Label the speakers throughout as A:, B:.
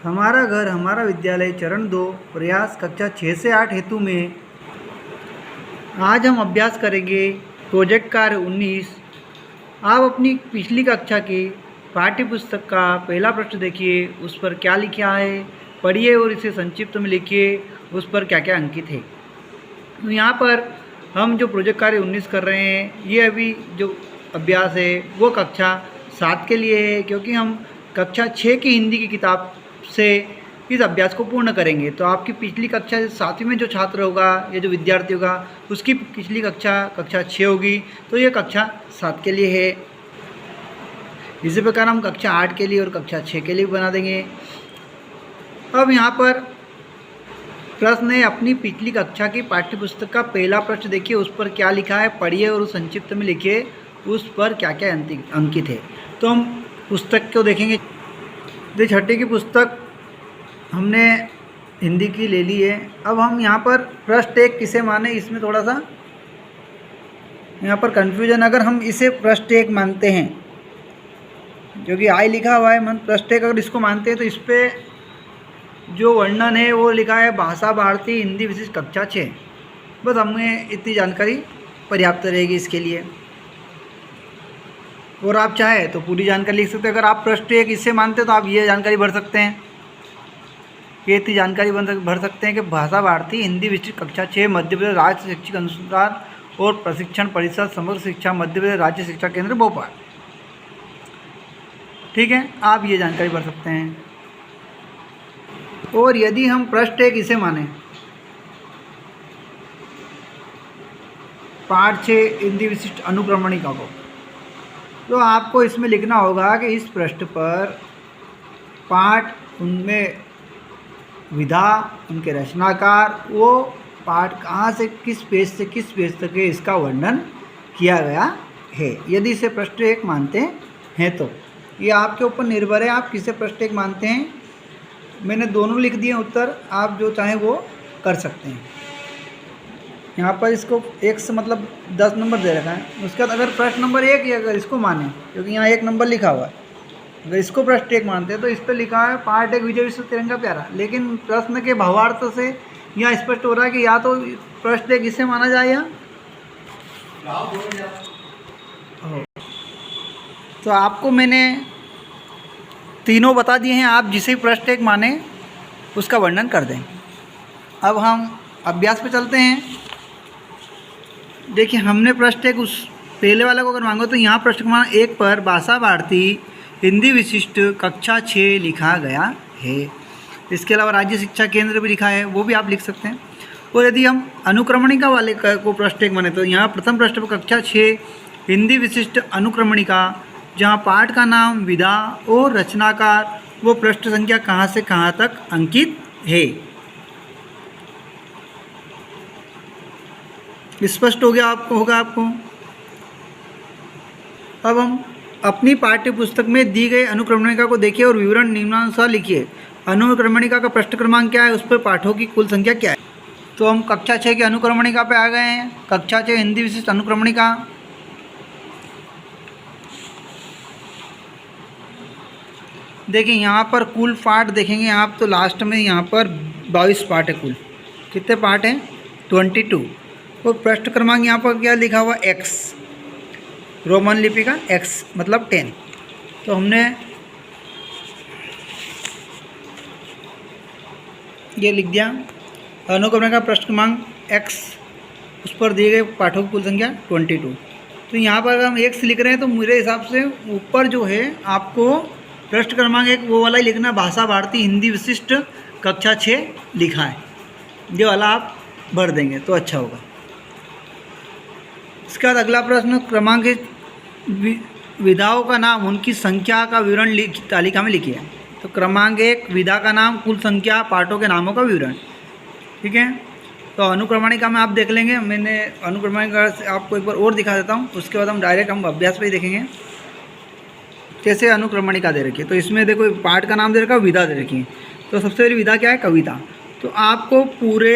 A: हमारा घर हमारा विद्यालय चरण 2 प्रयास कक्षा 6 से 8 हेतु में आज हम अभ्यास करेंगे प्रोजेक्ट कार्य 19। आप अपनी पिछली कक्षा के पाठ्य पुस्तक का पहला प्रश्न देखिए, उस पर क्या लिखा है पढ़िए और इसे संक्षिप्त में लिखिए, उस पर क्या क्या अंकित है। तो यहाँ पर हम जो प्रोजेक्ट कार्य 19 कर रहे हैं, ये अभी जो अभ्यास है वो कक्षा 7 के लिए है, क्योंकि हम कक्षा 6 की हिंदी की किताब से इस अभ्यास को पूर्ण करेंगे। तो आपकी पिछली कक्षा 7वीं में जो छात्र होगा या जो विद्यार्थी होगा उसकी पिछली कक्षा 6 होगी, तो ये कक्षा 7 के लिए है। इसी प्रकार हम कक्षा 8 के लिए और कक्षा 6 के लिए बना देंगे। अब यहाँ पर प्रश्न है, अपनी पिछली कक्षा की पाठ्य पुस्तक का पहला प्रश्न देखिए, उस पर क्या लिखा है पढ़िए और उस संक्षिप्त में लिखिए, उस पर क्या क्या अंकित है। तो हम पुस्तक को देखेंगे। तो छठी की पुस्तक हमने हिंदी की ले ली है। अब हम यहाँ पर पृष्ठ 1 किसे माने, इसमें थोड़ा सा यहाँ पर कन्फ्यूजन। अगर हम इसे पृष्ठ 1 मानते हैं, जो कि आई लिखा हुआ है, मन पृष्ठ 1 अगर इसको मानते हैं तो इस पर जो वर्णन है वो लिखा है भाषा भारती हिंदी विशिष्ट कक्षा 6। बस हमें इतनी जानकारी पर्याप्त रहेगी इसके लिए, और आप चाहे तो पूरी जानकारी लिख सकते हैं। अगर आप पृष्ठ 1 इससे मानते हैं तो आप ये जानकारी भर सकते हैं, ये इतनी जानकारी भर सकते हैं कि भाषा भारती हिंदी विशिष्ट कक्षा 6 मध्य प्रदेश राज्य शैक्षिक अनुसंधान और प्रशिक्षण परिषद समग्र शिक्षा मध्य प्रदेश राज्य शिक्षा केंद्र भोपाल। ठीक है, आप ये जानकारी भर सकते हैं। और यदि हम पृष्ठ 1 इसे माने, पाठ 6 हिंदी विशिष्ट अनुक्रमणिका को, तो आपको इसमें लिखना होगा कि इस पृष्ठ पर पाठ, उनमें विधा, उनके रचनाकार, वो पाठ कहाँ से किस पेज से किस पेज तक है, इसका वर्णन किया गया है। यदि इसे पृष्ठ 1 मानते हैं तो ये आपके ऊपर निर्भर है, आप किसे पृष्ठ 1 मानते हैं। मैंने दोनों लिख दिए उत्तर, आप जो चाहें वो कर सकते हैं। यहाँ पर इसको 1 से मतलब 10 नंबर दे रखा है। उसके बाद अगर प्रश्न नंबर 1 ही अगर इसको माने, क्योंकि यहाँ 1 नंबर लिखा हुआ है, अगर इसको प्रश्न 1 मानते हैं तो इस पर लिखा है पार्ट 1 विजय विश्व तिरंगा प्यारा। लेकिन प्रश्न के भावार्थ से यहाँ स्पष्ट हो रहा है कि या तो प्रश्न 1 इसे माना जाए या तो आपको मैंने तीनों बता दिए हैं, आप जिसे प्रश्न 1 माने उसका वर्णन कर दें। अब हम अभ्यास पे चलते हैं। देखिए, हमने प्रश्न 1 उस पहले वाला को अगर मांगो तो यहाँ प्रश्न क्रमांक 1 पर भाषा भारती हिंदी विशिष्ट कक्षा 6 लिखा गया है। इसके अलावा राज्य शिक्षा केंद्र भी लिखा है, वो भी आप लिख सकते हैं। और यदि हम अनुक्रमणिका वाले को प्रश्न 1 माने तो यहाँ प्रथम प्रश्न पर कक्षा 6 हिंदी विशिष्ट अनुक्रमणिका, जहाँ पाठ का नाम, विधा और रचनाकार, वो पृष्ठ संख्या कहाँ से कहाँ तक अंकित है। स्पष्ट हो गया आपको। अब हम अपनी पाठ्य पुस्तक में दी गई अनुक्रमणिका को देखिए और विवरण निम्नानुसार लिखिए। अनुक्रमणिका का पृष्ठ क्रमांक क्या है, उस पर पाठों की कुल संख्या क्या है। तो हम कक्षा 6 की अनुक्रमणिका पे आ गए हैं। कक्षा 6 हिंदी विशिष्ट अनुक्रमणिका। देखिए, यहाँ पर कुल पाठ देखेंगे आप तो लास्ट में यहाँ पर 22 पाठ है। कुल कितने पाठ हैं? 22। और पृष्ठ क्रमांक यहाँ पर क्या लिखा हुआ? X, रोमन लिपि का X मतलब 10। तो हमने ये लिख दिया। अनुक्रमणिका का पृष्ठ क्रमांक X, उस पर दिए गए पाठों की कुल संख्या 22। तो यहाँ पर अगर हम X लिख रहे हैं तो मेरे हिसाब से ऊपर जो है आपको पृष्ठ क्रमांक 1 वो वाला ही लिखना, भाषा भारती हिंदी विशिष्ट कक्षा 6 लिखा है, ये वाला आप भर देंगे तो अच्छा होगा। इसके बाद अगला प्रश्न क्रमांक विधाओं का नाम, उनकी संख्या का विवरण तालिका में लिखिए। तो क्रमांक 1 विधा का नाम, कुल संख्या, पाठों के नामों का विवरण। ठीक है, तो अनुक्रमणिका में आप देख लेंगे। मैंने अनुक्रमणिका से आपको एक बार और दिखा देता हूँ, उसके बाद हम डायरेक्ट अभ्यास पे ही देखेंगे कैसे अनुक्रमणिका दे रखी है। तो इसमें देखो पाठ का नाम दे रखा है, विधा दे रखी है। तो सबसे पहले विधा क्या है? कविता। तो आपको पूरे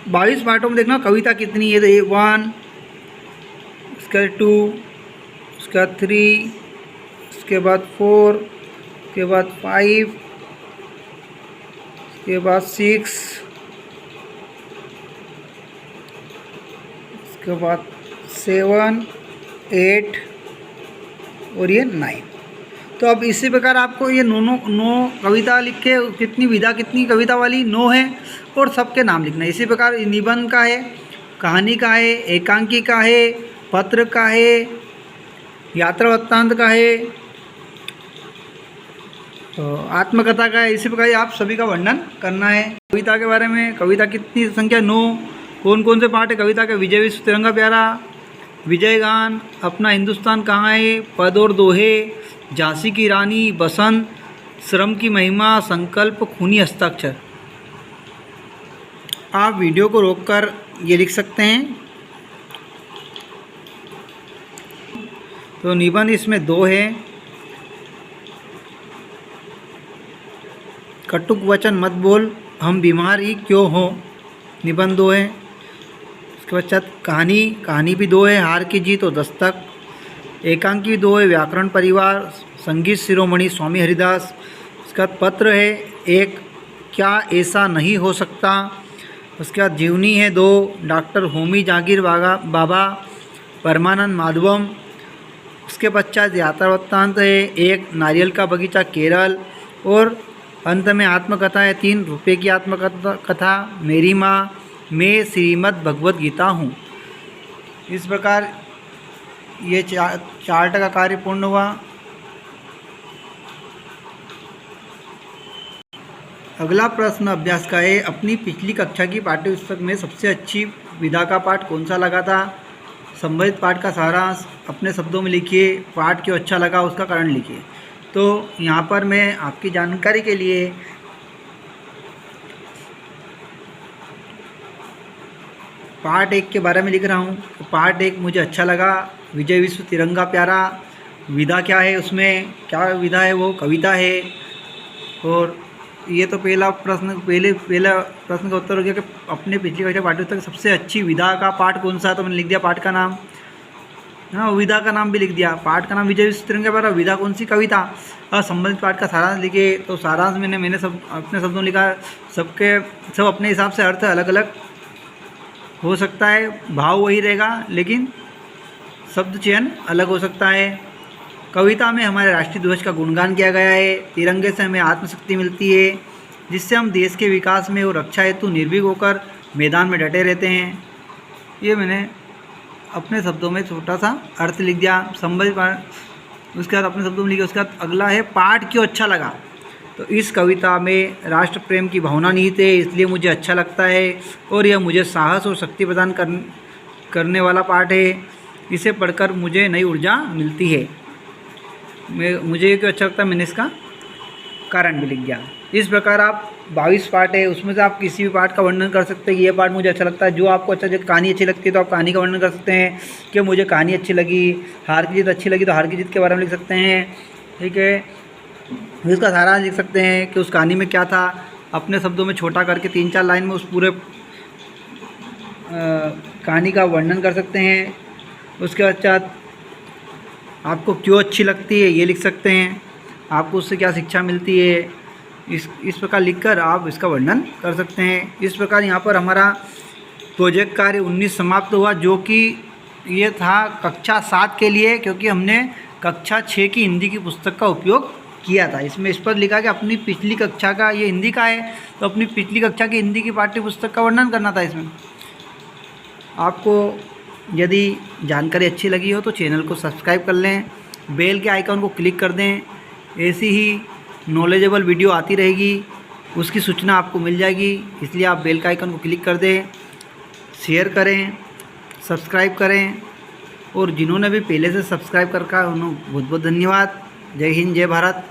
A: 22 पाठों में देखना कविता कितनी है। तो 1, उसके बाद 2, उसके बाद 3, उसके बाद 4, उसके बाद 5, उसके बाद 6, उसके बाद 7, 8 और ये 9। तो अब इसी प्रकार आपको ये नौ कविता लिख के कितनी विधा कितनी कविता वाली 9 है और सबके नाम लिखना है। इसी प्रकार निबंध का है, कहानी का है, एकांकी का है, पत्र का है, यात्रा वृत्तांत का है, तो आत्मकथा का है। इसी प्रकार आप सभी का वर्णन करना है। कविता के बारे में, कविता कितनी संख्या 9, कौन कौन से पार्ट है कविता के, विजय विश्व तिरंगा प्यारा, विजय गान, अपना हिंदुस्तान कहाँ है, पद और दोहे, झांसी की रानी, बसंत, श्रम की महिमा, संकल्प, खूनी हस्ताक्षर। आप वीडियो को रोककर ये लिख सकते हैं। तो निबंध इसमें 2 है, कटुक वचन मत बोल, हम बीमार ही क्यों हो, निबंध 2 है। उसके पश्चात कहानी भी 2 है, हार की जीत और दस्तक। एकांकी भी 2 है, व्याकरण परिवार, संगीत शिरोमणि स्वामी हरिदास। उसके बाद पत्र है 1, क्या ऐसा नहीं हो सकता। उसके बाद जीवनी है 2, डॉक्टर होमी जागीर बाबा, परमानंद माधवम। उसके पश्चात यात्रा वृत्तांत है 1, नारियल का बगीचा केरल। और अंत में आत्मकथा है 3, रुपये की आत्मकथा, मेरी माँ, मैं श्रीमद् भगवत गीता हूँ। इस प्रकार ये चार्ट का कार्य पूर्ण हुआ। अगला प्रश्न अभ्यास का है, अपनी पिछली कक्षा की पाठ्यपुस्तक में सबसे अच्छी विधा का पाठ कौन सा लगा था। संबंधित पाठ का सारांश अपने शब्दों में लिखिए, पाठ क्यों अच्छा लगा उसका कारण लिखिए। तो यहाँ पर मैं आपकी जानकारी के लिए पार्ट 1 के बारे में लिख रहा हूँ। तो पार्ट 1 मुझे अच्छा लगा, विजय विश्व तिरंगा प्यारा। विधा क्या है, उसमें क्या विधा है, वो कविता है। और ये तो पहला प्रश्न का उत्तर हो गया कि अपने पिछली कक्षा पाठ्यपुस्तक सबसे अच्छी विधा का पाठ कौन सा। तो मैंने लिख दिया पाठ का नाम, हाँ विधा का नाम भी लिख दिया। पाठ का नाम विजय विश्व तिरंगा प्यारा, विधा कौन सी, कविता। और संबंधित पाठ का सारांश लिखे। तो सारांश मैंने सब अपने शब्दों लिखा। सब अपने हिसाब से अर्थ अलग अलग हो सकता है, भाव वही रहेगा लेकिन शब्द चयन अलग हो सकता है। कविता में हमारे राष्ट्रीय ध्वज का गुणगान किया गया है। तिरंगे से हमें आत्मशक्ति मिलती है, जिससे हम देश के विकास में और रक्षा हेतु निर्भीक होकर मैदान में डटे रहते हैं। ये मैंने अपने शब्दों में छोटा सा अर्थ लिख दिया। संबंधित उसके बाद अपने शब्दों में लिखे। उसके बाद अगला है पाठ क्यों अच्छा लगा। तो इस कविता में राष्ट्र प्रेम की भावना निहित है, इसलिए मुझे अच्छा लगता है और यह मुझे साहस और शक्ति प्रदान करने वाला पाठ है। इसे पढ़कर मुझे नई ऊर्जा मिलती है। मुझे क्यों अच्छा लगता है, मैंने इसका कारण भी लिख दिया। इस प्रकार आप 22 पार्ट है, उसमें से आप किसी भी पार्ट का वर्णन कर सकते हैं कि ये पार्ट मुझे अच्छा लगता है। जो आपको अच्छा, जो कहानी अच्छी लगती है तो आप कहानी का वर्णन कर सकते हैं कि मुझे कहानी अच्छी लगी। हार की जीत अच्छी लगी तो हार की जीत के बारे में लिख सकते हैं, ठीक है। इसका सारांश लिख सकते हैं कि उस कहानी में क्या था, अपने शब्दों में छोटा करके 3-4 लाइन में उस पूरे कहानी का वर्णन कर सकते हैं। उसके पश्चात आपको क्यों अच्छी लगती है ये लिख सकते हैं, आपको उससे क्या शिक्षा मिलती है, इस प्रकार लिखकर आप इसका वर्णन कर सकते हैं। इस प्रकार यहाँ पर हमारा प्रोजेक्ट कार्य 19 समाप्त हुआ, जो कि ये था कक्षा 7 के लिए, क्योंकि हमने कक्षा 6 की हिंदी की पुस्तक का उपयोग किया था। इसमें इस पर लिखा कि अपनी पिछली कक्षा का, ये हिंदी का है तो अपनी पिछली कक्षा की हिंदी की पाठ्य पुस्तक का वर्णन करना था। इसमें आपको यदि जानकारी अच्छी लगी हो तो चैनल को सब्सक्राइब कर लें, बेल के आइकन को क्लिक कर दें। ऐसी ही नॉलेजेबल वीडियो आती रहेगी, उसकी सूचना आपको मिल जाएगी, इसलिए आप बेल के आइकन को क्लिक कर दें, शेयर करें, सब्सक्राइब करें। और जिन्होंने भी पहले से सब्सक्राइब कर रखा है उन्हें बहुत बहुत धन्यवाद। जय हिंद, जय भारत।